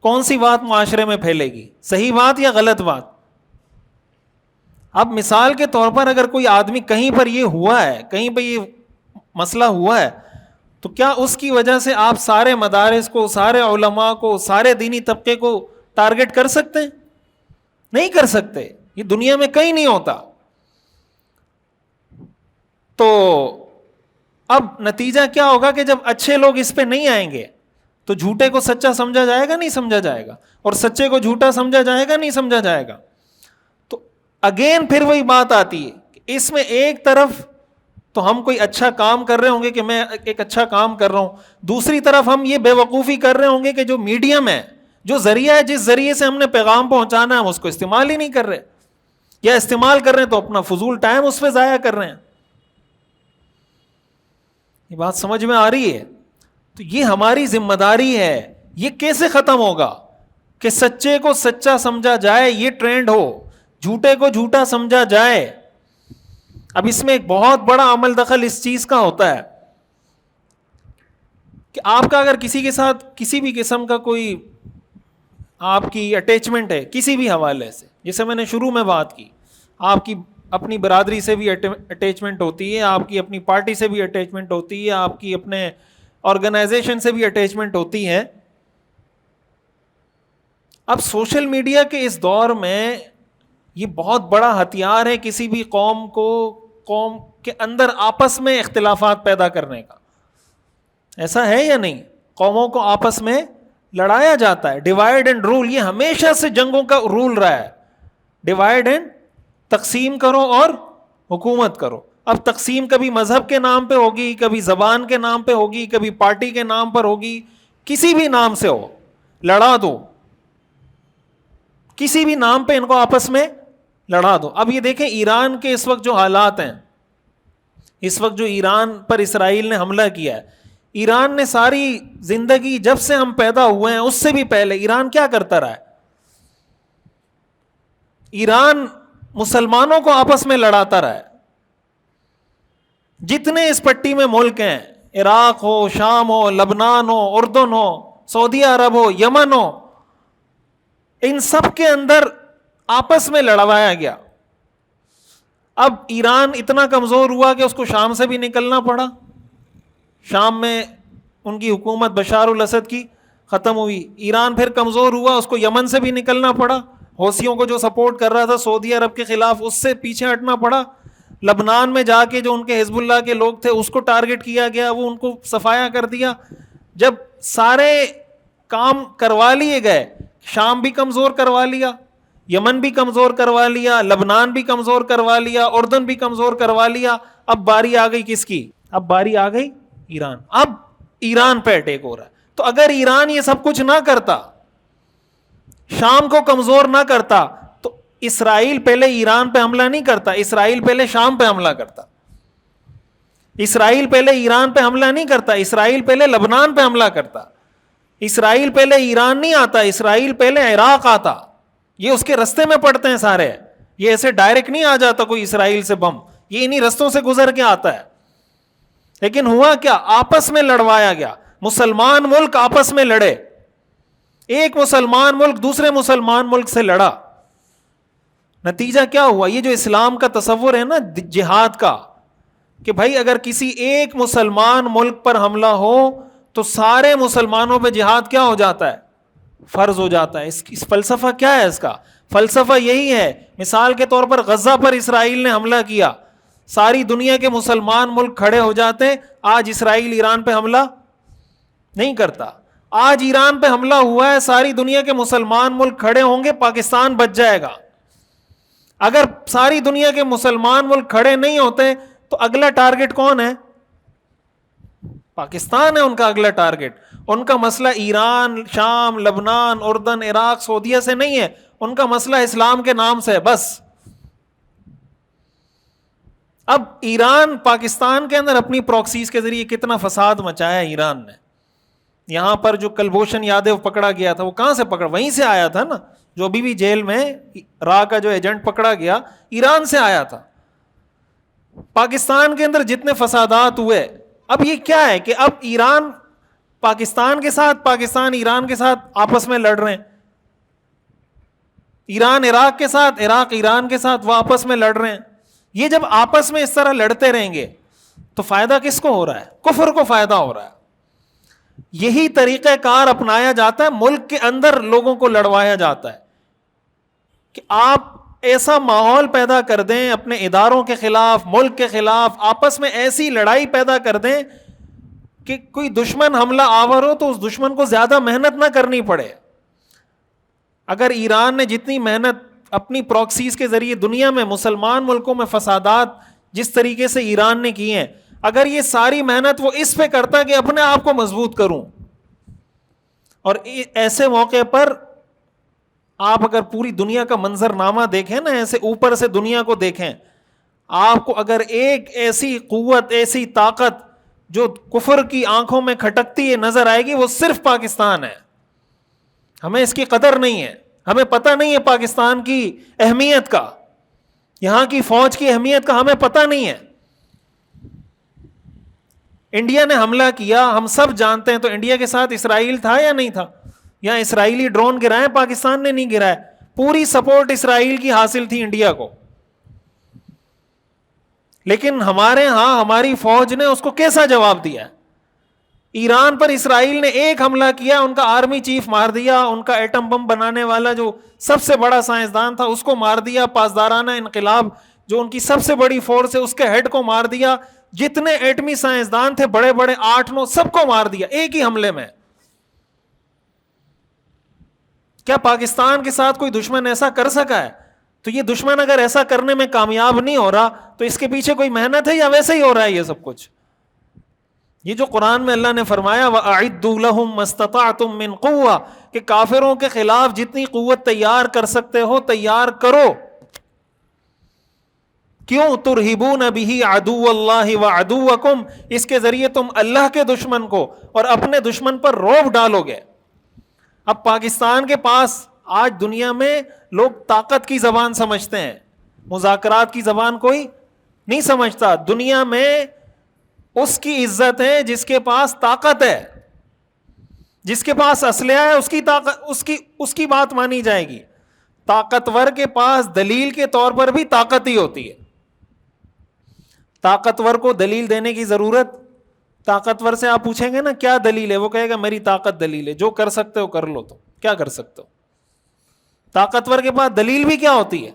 کون سی بات معاشرے میں پھیلے گی, صحیح بات یا غلط بات؟ اب مثال کے طور پر اگر کوئی آدمی کہیں پر یہ ہوا ہے, کہیں پہ یہ مسئلہ ہوا ہے, تو کیا اس کی وجہ سے آپ سارے مدارس کو, سارے علماء کو, سارے دینی طبقے کو ٹارگٹ کر سکتے ہیں؟ نہیں کر سکتے. یہ دنیا میں کہیں نہیں ہوتا. تو اب نتیجہ کیا ہوگا کہ جب اچھے لوگ اس پہ نہیں آئیں گے تو جھوٹے کو سچا سمجھا جائے گا, نہیں سمجھا جائے گا, اور سچے کو جھوٹا سمجھا جائے گا, نہیں سمجھا جائے گا. تو اگین پھر وہی بات آتی ہے کہ اس میں ایک طرف تو ہم کوئی اچھا کام کر رہے ہوں گے کہ میں ایک اچھا کام کر رہا ہوں, دوسری طرف ہم یہ بے وقوفی کر رہے ہوں گے کہ جو میڈیم ہے, جو ذریعہ ہے, جس ذریعے سے ہم نے پیغام پہنچانا ہے, ہم اس کو استعمال ہی نہیں کر رہے, یا استعمال کر رہے ہیں تو اپنا فضول ٹائم اس پہ ضائع کر رہے ہیں. یہ بات سمجھ میں آ رہی ہے؟ تو یہ ہماری ذمہ داری ہے. یہ کیسے ختم ہوگا کہ سچے کو سچا سمجھا جائے, یہ ٹرینڈ ہو, جھوٹے کو جھوٹا سمجھا جائے. اب اس میں ایک بہت بڑا عمل دخل اس چیز کا ہوتا ہے کہ آپ کا اگر کسی کے ساتھ کسی بھی قسم کا کوئی آپ کی اٹیچمنٹ ہے کسی بھی حوالے سے, جیسے میں نے شروع میں بات کی, آپ کی اپنی برادری سے بھی اٹیچمنٹ ہوتی ہے, آپ کی اپنی پارٹی سے بھی اٹیچمنٹ ہوتی ہے, آپ کی اپنے آرگنائزیشن سے بھی اٹیچمنٹ ہوتی ہے. اب سوشل میڈیا کے اس دور میں یہ بہت بڑا ہتھیار ہے کسی بھی قوم کے اندر آپس میں اختلافات پیدا کرنے کا. ایسا ہے یا نہیں؟ قوموں کو آپس میں لڑایا جاتا ہے, ڈیوائڈ اینڈ رول, یہ ہمیشہ سے جنگوں کا رول رہا ہے. ڈیوائڈ اینڈ, تقسیم کرو اور حکومت کرو. اب تقسیم کبھی مذہب کے نام پہ ہوگی, کبھی زبان کے نام پہ ہوگی, کبھی پارٹی کے نام پر ہوگی, کسی بھی نام سے ہو, لڑا دو, کسی بھی نام پہ ان کو آپس میں لڑا دو. اب یہ دیکھیں ایران کے اس وقت جو حالات ہیں, اس وقت جو ایران پر اسرائیل نے حملہ کیا ہے, ایران نے ساری زندگی جب سے ہم پیدا ہوئے ہیں اس سے بھی پہلے ایران کیا کرتا رہا ہے؟ ایران مسلمانوں کو آپس میں لڑاتا رہا ہے. جتنے اس پٹی میں ملک ہیں, عراق ہو, شام ہو, لبنان ہو, اردن ہو, سعودی عرب ہو, یمن ہو, ان سب کے اندر آپس میں لڑوایا گیا. اب ایران اتنا کمزور ہوا کہ اس کو شام سے بھی نکلنا پڑا. شام میں ان کی حکومت بشار الاسد کی ختم ہوئی. ایران پھر کمزور ہوا, اس کو یمن سے بھی نکلنا پڑا. حوثیوں کو جو سپورٹ کر رہا تھا سعودی عرب کے خلاف, اس سے پیچھے ہٹنا پڑا. لبنان میں جا کے جو ان کے حزب اللہ کے لوگ تھے اس کو ٹارگٹ کیا گیا, وہ ان کو صفایا کر دیا. جب سارے کام کروا لیے گئے, شام بھی کمزور کروا لیا, یمن بھی کمزور کروا لیا, لبنان بھی کمزور کروا لیا, اردن بھی کمزور کروا لیا. اب باری آ گئی کس کی؟ اب باری آ گئی ایران. اب ایران پہ اٹیک ہو رہا ہے. تو اگر ایران یہ سب کچھ نہ کرتا, شام کو کمزور نہ کرتا, تو اسرائیل پہلے ایران پہ حملہ نہیں کرتا, اسرائیل پہلے شام پہ حملہ کرتا. اسرائیل پہلے ایران پہ حملہ نہیں کرتا, اسرائیل پہلے لبنان پہ حملہ کرتا. اسرائیل پہلے ایران نہیں آتا, اسرائیل پہلے عراق آتا. یہ اس کے رستے میں پڑتے ہیں سارے, یہ ایسے ڈائریکٹ نہیں آ جاتا کوئی اسرائیل سے بم, یہ انہی رستوں سے گزر کے آتا ہے. لیکن ہوا کیا؟ آپس میں لڑوایا گیا. مسلمان ملک آپس میں لڑے, ایک مسلمان ملک دوسرے مسلمان ملک سے لڑا. نتیجہ کیا ہوا؟ یہ جو اسلام کا تصور ہے نا جہاد کا, کہ بھائی اگر کسی ایک مسلمان ملک پر حملہ ہو تو سارے مسلمانوں پہ جہاد کیا ہو جاتا ہے؟ فرض ہو جاتا ہے. اس فلسفہ کیا ہے؟ اس کا فلسفہ یہی ہے. مثال کے طور پر غزہ پر اسرائیل نے حملہ کیا, ساری دنیا کے مسلمان ملک کھڑے ہو جاتے. آج اسرائیل ایران پہ حملہ نہیں کرتا. آج ایران پہ حملہ ہوا ہے, ساری دنیا کے مسلمان ملک کھڑے ہوں گے, پاکستان بچ جائے گا. اگر ساری دنیا کے مسلمان ملک کھڑے نہیں ہوتے تو اگلا ٹارگٹ کون ہے؟ پاکستان ہے ان کا اگلا ٹارگٹ. ان کا مسئلہ ایران، شام، لبنان، اردن، عراق، سعودیہ سے نہیں ہے، ان کا مسئلہ اسلام کے نام سے ہے بس. اب ایران پاکستان کے اندر اپنی پروکسیز کے ذریعے کتنا فساد مچایا ایران نے. یہاں پر جو کلبھوشن یادو پکڑا گیا تھا وہ کہاں سے پکڑا؟ وہیں سے آیا تھا نا. جو ابھی بھی جیل میں را کا جو ایجنٹ پکڑا گیا ایران سے آیا تھا. پاکستان کے اندر جتنے فسادات ہوئے، اب یہ کیا ہے کہ اب ایران پاکستان کے ساتھ، پاکستان ایران کے ساتھ آپس میں لڑ رہے ہیں، ایران عراق کے ساتھ، عراق ایران کے ساتھ وہ آپس میں لڑ رہے ہیں. یہ جب آپس میں اس طرح لڑتے رہیں گے تو فائدہ کس کو ہو رہا ہے؟ کفر کو فائدہ ہو رہا ہے. یہی طریقہ کار اپنایا جاتا ہے، ملک کے اندر لوگوں کو لڑوایا جاتا ہے کہ آپ ایسا ماحول پیدا کر دیں اپنے اداروں کے خلاف، ملک کے خلاف، آپس میں ایسی لڑائی پیدا کر دیں کہ کوئی دشمن حملہ آور ہو تو اس دشمن کو زیادہ محنت نہ کرنی پڑے. اگر ایران نے جتنی محنت اپنی پروکسیز کے ذریعے دنیا میں مسلمان ملکوں میں فسادات جس طریقے سے ایران نے کیے ہیں، اگر یہ ساری محنت وہ اس پہ کرتا کہ اپنے آپ کو مضبوط کروں، اور ایسے موقع پر آپ اگر پوری دنیا کا منظرنامہ دیکھیں نا، ایسے اوپر سے دنیا کو دیکھیں، آپ کو اگر ایک ایسی قوت، ایسی طاقت جو کفر کی آنکھوں میں کھٹکتی ہے نظر آئے گی، وہ صرف پاکستان ہے. ہمیں اس کی قدر نہیں ہے، ہمیں پتہ نہیں ہے پاکستان کی اہمیت کا، یہاں کی فوج کی اہمیت کا ہمیں پتہ نہیں ہے. انڈیا نے حملہ کیا، ہم سب جانتے ہیں، تو انڈیا کے ساتھ اسرائیل تھا یا نہیں تھا؟ یہاں اسرائیلی ڈرون گرائے، پاکستان نے نہیں گرائے. پوری سپورٹ اسرائیل کی حاصل تھی انڈیا کو. لیکن ہمارے ہاں ہماری فوج نے اس کو کیسا جواب دیا؟ ایران پر اسرائیل نے ایک حملہ کیا، ان کا آرمی چیف مار دیا، ان کا ایٹم بم بنانے والا جو سب سے بڑا سائنسدان تھا اس کو مار دیا، پاسدارانہ انقلاب جو ان کی سب سے بڑی فورس ہے اس کے ہیڈ کو مار دیا، جتنے ایٹمی سائنسدان تھے بڑے بڑے 8-9 سب کو مار دیا ایک ہی حملے میں. کیا پاکستان کے ساتھ کوئی دشمن ایسا کر سکا ہے؟ تو یہ دشمن اگر ایسا کرنے میں کامیاب نہیں ہو رہا تو اس کے پیچھے کوئی محنت ہے یا ویسے ہی ہو رہا ہے یہ سب کچھ؟ یہ جو قرآن میں اللہ نے فرمایا وَأَعِدُّوا لَهُم مَّا اسْتَطَعْتُم مِّن قُوَّةٍ، کہ کافروں کے خلاف جتنی قوت تیار کر سکتے ہو تیار کرو. کیوں؟ ترہبون بہ عدو اللہ وعدوکم، اس کے ذریعے تم اللہ کے دشمن کو اور اپنے دشمن پر رعب ڈالو گے. اب پاکستان کے پاس آج دنیا میں لوگ طاقت کی زبان سمجھتے ہیں، مذاکرات کی زبان کوئی نہیں سمجھتا. دنیا میں اس کی عزت ہے جس کے پاس طاقت ہے، جس کے پاس اسلحہ ہے، اس کی طاقت، اس کی بات مانی جائے گی. طاقتور کے پاس دلیل کے طور پر بھی طاقت ہی ہوتی ہے. طاقتور کو دلیل دینے کی ضرورت، طاقتور سے آپ پوچھیں گے نا کیا دلیل ہے، وہ کہے گا میری طاقت دلیل ہے، جو کر سکتے ہو کر لو. تو کیا کر سکتے ہو؟ طاقتور کے پاس دلیل بھی کیا ہوتی ہے؟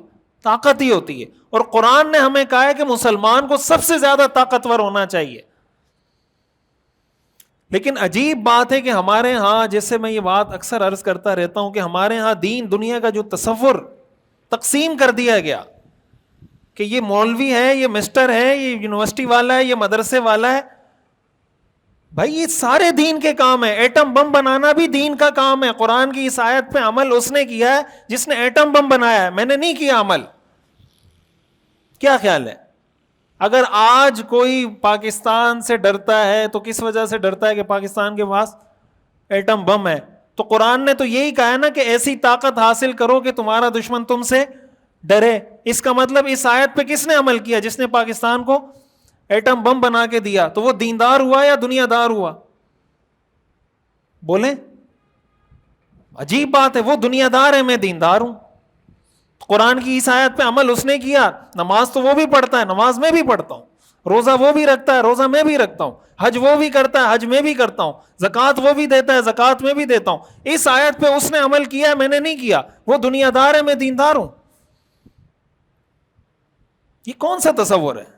طاقت ہی ہوتی ہے. اور قرآن نے ہمیں کہا ہے کہ مسلمان کو سب سے زیادہ طاقتور ہونا چاہیے. لیکن عجیب بات ہے کہ ہمارے ہاں، جیسے میں یہ بات اکثر عرض کرتا رہتا ہوں کہ ہمارے ہاں دین دنیا کا جو تصور تقسیم کر دیا گیا کہ یہ مولوی ہے، یہ مسٹر ہے، یہ یونیورسٹی والا ہے، یہ مدرسے والا ہے. بھائی یہ سارے دین کے کام ہیں. ایٹم بم بنانا بھی دین کا کام ہے. قرآن کی اس آیت پہ عمل اس نے کیا ہے جس نے ایٹم بم بنایا ہے، میں نے نہیں کیا عمل. کیا خیال ہے؟ اگر آج کوئی پاکستان سے ڈرتا ہے تو کس وجہ سے ڈرتا ہے؟ کہ پاکستان کے پاس ایٹم بم ہے. تو قرآن نے تو یہی کہا ہے نا کہ ایسی طاقت حاصل کرو کہ تمہارا دشمن تم سے ڈرے. اس کا مطلب اس آیت پہ کس نے عمل کیا؟ جس نے پاکستان کو ایٹم بم بنا کے دیا. تو وہ دیندار ہوا یا دنیا دار ہوا؟ بولیں. عجیب بات ہے، وہ دنیا دار ہے، میں دیندار ہوں. قرآن کی اس آیت پہ عمل اس نے کیا. نماز تو وہ بھی پڑھتا ہے، نماز میں بھی پڑھتا ہوں. روزہ وہ بھی رکھتا ہے، روزہ میں بھی رکھتا ہوں. حج وہ بھی کرتا ہے، حج میں بھی کرتا ہوں. زکوٰۃ وہ بھی دیتا ہے، زکوٰۃ میں بھی دیتا ہوں. اس آیت پہ اس نے عمل کیا ہے، میں نے نہیں کیا. وہ دنیا دار ہے، میں دیندار ہوں. یہ کون سا تصور ہے؟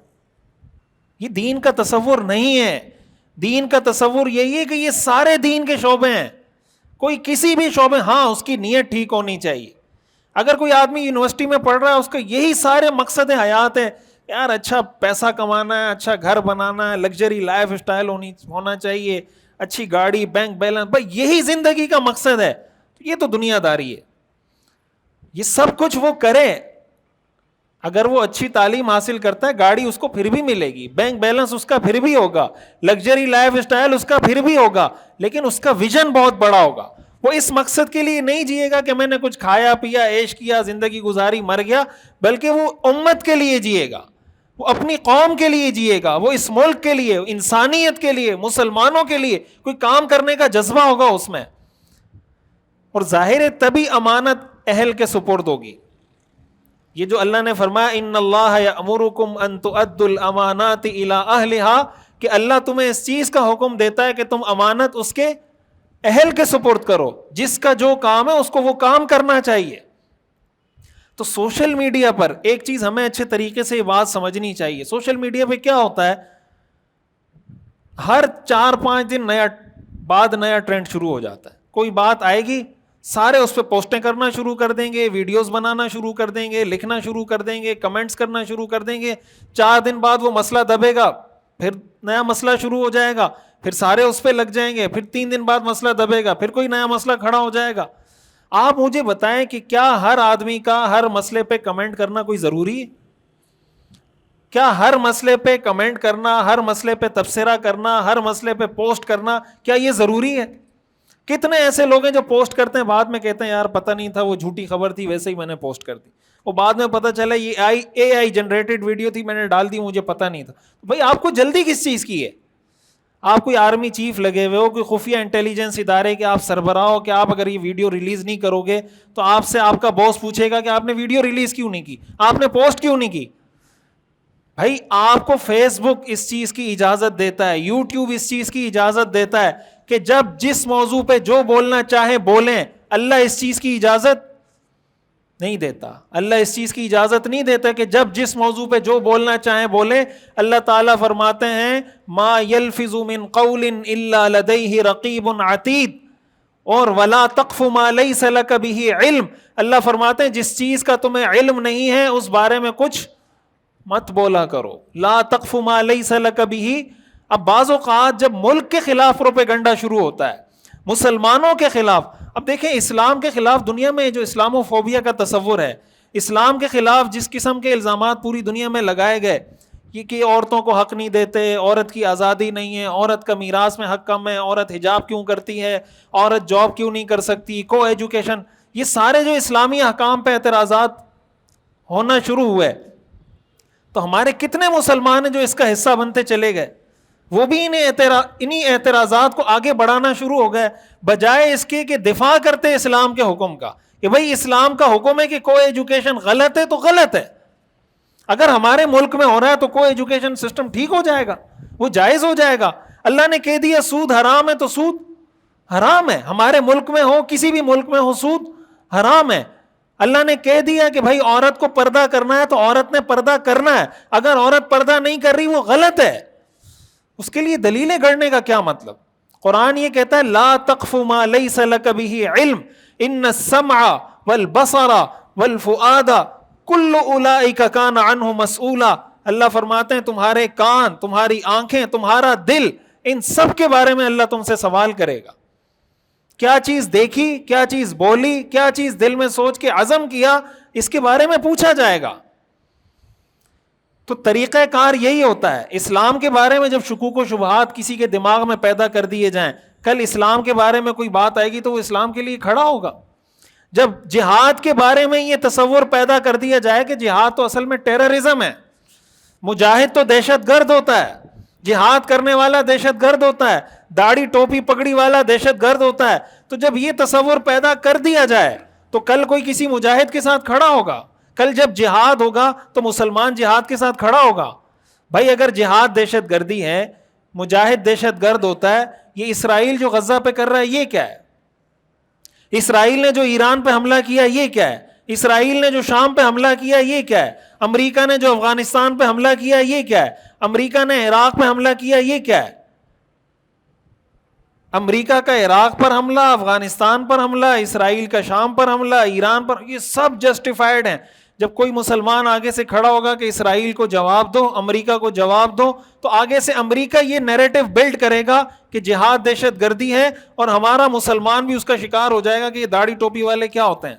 یہ دین کا تصور نہیں ہے. دین کا تصور یہی ہے کہ یہ سارے دین کے شعبے ہیں. کوئی کسی بھی شعبے، ہاں اس کی نیت ٹھیک ہونی چاہیے. اگر کوئی آدمی یونیورسٹی میں پڑھ رہا ہے، اس کا یہی سارے مقصد حیات ہے، یار اچھا پیسہ کمانا ہے، اچھا گھر بنانا ہے، لگژری لائف اسٹائل ہونا چاہیے، اچھی گاڑی، بینک بیلنس، بھائی یہی زندگی کا مقصد ہے، یہ تو دنیا داری ہے. یہ سب کچھ وہ کرے، اگر وہ اچھی تعلیم حاصل کرتا ہے، گاڑی اس کو پھر بھی ملے گی، بینک بیلنس اس کا پھر بھی ہوگا، لگژری لائف اسٹائل اس کا پھر بھی ہوگا، لیکن اس کا ویژن بہت بڑا ہوگا. وہ اس مقصد کے لیے نہیں جیے گا کہ میں نے کچھ کھایا پیا، عیش کیا، زندگی گزاری، مر گیا، بلکہ وہ امت کے لیے جیے گا، وہ اپنی قوم کے لیے جیے گا، وہ اس ملک کے لیے، انسانیت کے لیے، مسلمانوں کے لیے کوئی کام کرنے کا جذبہ ہوگا اس میں. اور ظاہر ہے تبھی امانت اہل کے سپرد ہوگی. یہ جو اللہ نے فرمایا ان اللہ یأمرکم ان تؤدوا الامانات الی اہلہا، کہ اللہ تمہیں اس چیز کا حکم دیتا ہے کہ تم امانت اس کے اہل کے سپرد کرو، جس کا جو کام ہے اس کو وہ کام کرنا چاہیے. تو سوشل میڈیا پر ایک چیز ہمیں اچھے طریقے سے یہ بات سمجھنی چاہیے. سوشل میڈیا پہ کیا ہوتا ہے، ہر 4-5 دن نیا ٹرینڈ شروع ہو جاتا ہے. کوئی بات آئے گی، سارے اس پہ پوسٹیں کرنا شروع کر دیں گے، ویڈیوز بنانا شروع کر دیں گے، لکھنا شروع کر دیں گے، کمنٹس کرنا شروع کر دیں گے. 4 دن بعد وہ مسئلہ دبے گا، پھر نیا مسئلہ شروع ہو جائے گا، پھر سارے اس پہ لگ جائیں گے، پھر 3 دن بعد مسئلہ دبے گا، پھر کوئی نیا مسئلہ کھڑا ہو جائے گا. آپ مجھے بتائیں کہ کیا ہر آدمی کا ہر مسئلے پہ کمنٹ کرنا کوئی ضروری ہے؟ کیا ہر مسئلے پہ کمنٹ کرنا، ہر مسئلے پہ تبصرہ کرنا، ہر مسئلے پہ پوسٹ کرنا، کیا یہ ضروری ہے؟ کتنے ایسے لوگ ہیں جو پوسٹ کرتے ہیں، بعد میں کہتے ہیں یار پتہ نہیں تھا، وہ جھوٹی خبر تھی، ویسے ہی میں نے پوسٹ کر دی. وہ بعد میں پتہ چلا یہ اے آئی جنریٹڈ ویڈیو تھی، میں نے ڈال دی، مجھے پتہ نہیں تھا. بھائی آپ کو جلدی کس چیز کی ہے؟ آپ کوئی آرمی چیف لگے ہوئے ہو، کوئی خفیہ انٹیلیجنس ادارے کے آپ سربراہ ہو، کہ آپ اگر یہ ویڈیو ریلیز نہیں کرو گے تو آپ سے آپ کا باس پوچھے گا کہ آپ نے ویڈیو ریلیز کیوں نہیں کی، آپ نے پوسٹ کیوں نہیں کی. بھائی آپ کو فیس بک اس چیز کی اجازت دیتا ہے، یوٹیوب اس چیز کی اجازت دیتا ہے کہ جب جس موضوع پہ جو بولنا چاہے بولیں. اللہ اس چیز کی اجازت نہیں دیتا. اللہ اس چیز کی اجازت نہیں دیتا کہ جب جس موضوع پہ جو بولنا چاہیں بولیں. اللہ تعالیٰ فرماتے ہیں ما یلفظ من قول الا لدیہ رقیب عتید، اور ولا تقف ما لیس لک بہ علم. اللہ فرماتے ہیں جس چیز کا تمہیں علم نہیں ہے اس بارے میں کچھ مت بولا کرو. لا تقف ما لیس لک بہ. اب بعض اوقات جب ملک کے خلاف پروپیگنڈا شروع ہوتا ہے، مسلمانوں کے خلاف، اب دیکھیں اسلام کے خلاف دنیا میں جو اسلامو فوبیا کا تصور ہے، اسلام کے خلاف جس قسم کے الزامات پوری دنیا میں لگائے گئے، یہ کہ عورتوں کو حق نہیں دیتے، عورت کی آزادی نہیں ہے، عورت کا میراث میں حق کم ہے، عورت حجاب کیوں کرتی ہے، عورت جاب کیوں نہیں کر سکتی، کو ایجوکیشن، یہ سارے جو اسلامی احکام پہ اعتراضات ہونا شروع ہوئے، تو ہمارے کتنے مسلمان ہیں جو اس کا حصہ بنتے چلے گئے. وہ بھی انہی اعتراضات کو آگے بڑھانا شروع ہو گئے، بجائے اس کے کہ دفاع کرتے اسلام کے حکم کا، کہ بھئی اسلام کا حکم ہے کہ کو ایجوکیشن غلط ہے تو غلط ہے. اگر ہمارے ملک میں ہو رہا ہے تو کو ایجوکیشن سسٹم ٹھیک ہو جائے گا، وہ جائز ہو جائے گا. اللہ نے کہہ دیا سود حرام ہے تو سود حرام ہے. ہمارے ملک میں ہو، کسی بھی ملک میں ہو، سود حرام ہے. اللہ نے کہہ دیا کہ بھائی عورت کو پردہ کرنا ہے تو عورت نے پردہ کرنا ہے. اگر عورت پردہ نہیں کر رہی وہ غلط ہے. اس کے لیے دلیلیں گڑنے کا کیا مطلب؟ قرآن یہ کہتا ہے لا تقف ما لیس لک بہ علم ان السمع والبصر والفؤاد کل اولئک کان عنہ مسئولا. اللہ فرماتے ہیں تمہارے کان، تمہاری آنکھیں، تمہارا دل، ان سب کے بارے میں اللہ تم سے سوال کرے گا. کیا چیز دیکھی، کیا چیز بولی، کیا چیز دل میں سوچ کے عزم کیا، اس کے بارے میں پوچھا جائے گا. تو طریقہ کار یہی ہوتا ہے. اسلام کے بارے میں جب شکوک و شبہات کسی کے دماغ میں پیدا کر دیے جائیں، کل اسلام کے بارے میں کوئی بات آئے گی تو وہ اسلام کے لیے کھڑا ہوگا. جب جہاد کے بارے میں یہ تصور پیدا کر دیا جائے کہ جہاد تو اصل میں ٹیررزم ہے، مجاہد تو دہشت گرد ہوتا ہے، جہاد کرنے والا دہشت گرد ہوتا ہے، داڑھی ٹوپی پگڑی والا دہشت گرد ہوتا ہے، تو جب یہ تصور پیدا کر دیا جائے تو کل کوئی کسی مجاہد کے ساتھ کھڑا ہوگا. کل جب جہاد ہوگا تو مسلمان جہاد کے ساتھ کھڑا ہوگا. بھائی اگر جہاد دہشت گردی ہے، مجاہد دہشت گرد ہوتا ہے، یہ اسرائیل جو غزہ پہ کر رہا ہے یہ کیا ہے؟ اسرائیل نے جو ایران پہ حملہ کیا یہ کیا ہے؟ اسرائیل نے جو شام پہ حملہ کیا یہ کیا ہے؟ امریکہ نے جو افغانستان پہ حملہ کیا یہ کیا ہے؟ امریکہ نے عراق پہ حملہ کیا یہ کیا ہے؟ امریکہ کا عراق پر حملہ، افغانستان پر حملہ، اسرائیل کا شام پر حملہ، ایران پر، یہ سب جسٹیفائڈ ہیں. جب کوئی مسلمان آگے سے کھڑا ہوگا کہ اسرائیل کو جواب دو، امریکہ کو جواب دو، تو آگے سے امریکہ یہ نیریٹو بلڈ کرے گا کہ جہاد دہشت گردی ہے، اور ہمارا مسلمان بھی اس کا شکار ہو جائے گا کہ یہ داڑھی ٹوپی والے کیا ہوتے ہیں.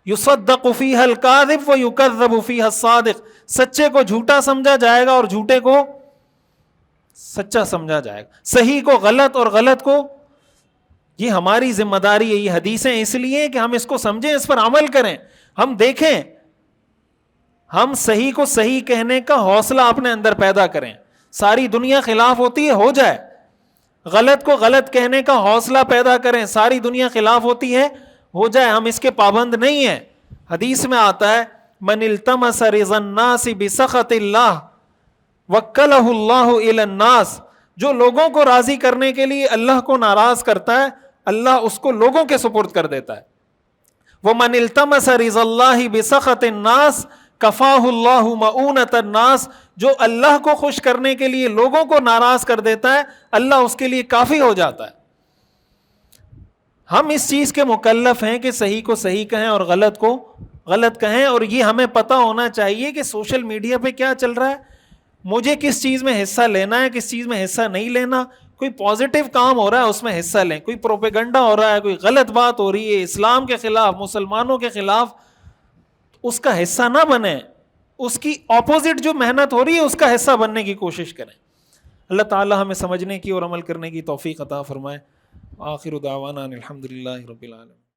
یصدق فیہا الکاذب ویکذب فیہا الصادق، سچے کو جھوٹا سمجھا جائے گا اور جھوٹے کو سچا سمجھا جائے گا، صحیح کو غلط اور غلط کو. یہ ہماری ذمہ داری ہے. یہ حدیثیں اس لیے کہ ہم اس کو سمجھیں، اس پر عمل کریں. ہم دیکھیں، ہم صحیح کو صحیح کہنے کا حوصلہ اپنے اندر پیدا کریں. ساری دنیا خلاف ہوتی ہے، ہو جائے. غلط کو غلط کہنے کا حوصلہ پیدا کریں. ساری دنیا خلاف ہوتی ہے، ہو جائے. ہم اس کے پابند نہیں ہیں. حدیث میں آتا ہے من التمس رضا الناس بسخط اللہ وکلہ اللہ الی الناس، جو لوگوں کو راضی کرنے کے لیے اللہ کو ناراض کرتا ہے، اللہ اس کو لوگوں کے سپرد کر دیتا ہے. ومن التمس رضا اللہ بسخط الناس کفاہ اللہ مؤونۃ الناس، جو اللہ کو خوش کرنے کے لیے لوگوں کو ناراض کر دیتا ہے، اللہ اس کے لیے کافی ہو جاتا ہے. ہم اس چیز کے مکلف ہیں کہ صحیح کو صحیح کہیں اور غلط کو غلط کہیں. اور یہ ہمیں پتہ ہونا چاہیے کہ سوشل میڈیا پہ کیا چل رہا ہے، مجھے کس چیز میں حصہ لینا ہے، کس چیز میں حصہ نہیں لینا. کوئی پازیٹیو کام ہو رہا ہے اس میں حصہ لیں، کوئی پروپیگنڈا ہو رہا ہے، کوئی غلط بات ہو رہی ہے اسلام کے خلاف، مسلمانوں کے خلاف، اس کا حصہ نہ بنیں. اس کی اپوزٹ جو محنت ہو رہی ہے اس کا حصہ بننے کی کوشش کریں. اللہ تعالی ہمیں سمجھنے کی اور عمل کرنے کی توفیق عطا فرمائے. آخر دعوانا الحمدللہ رب العالمین.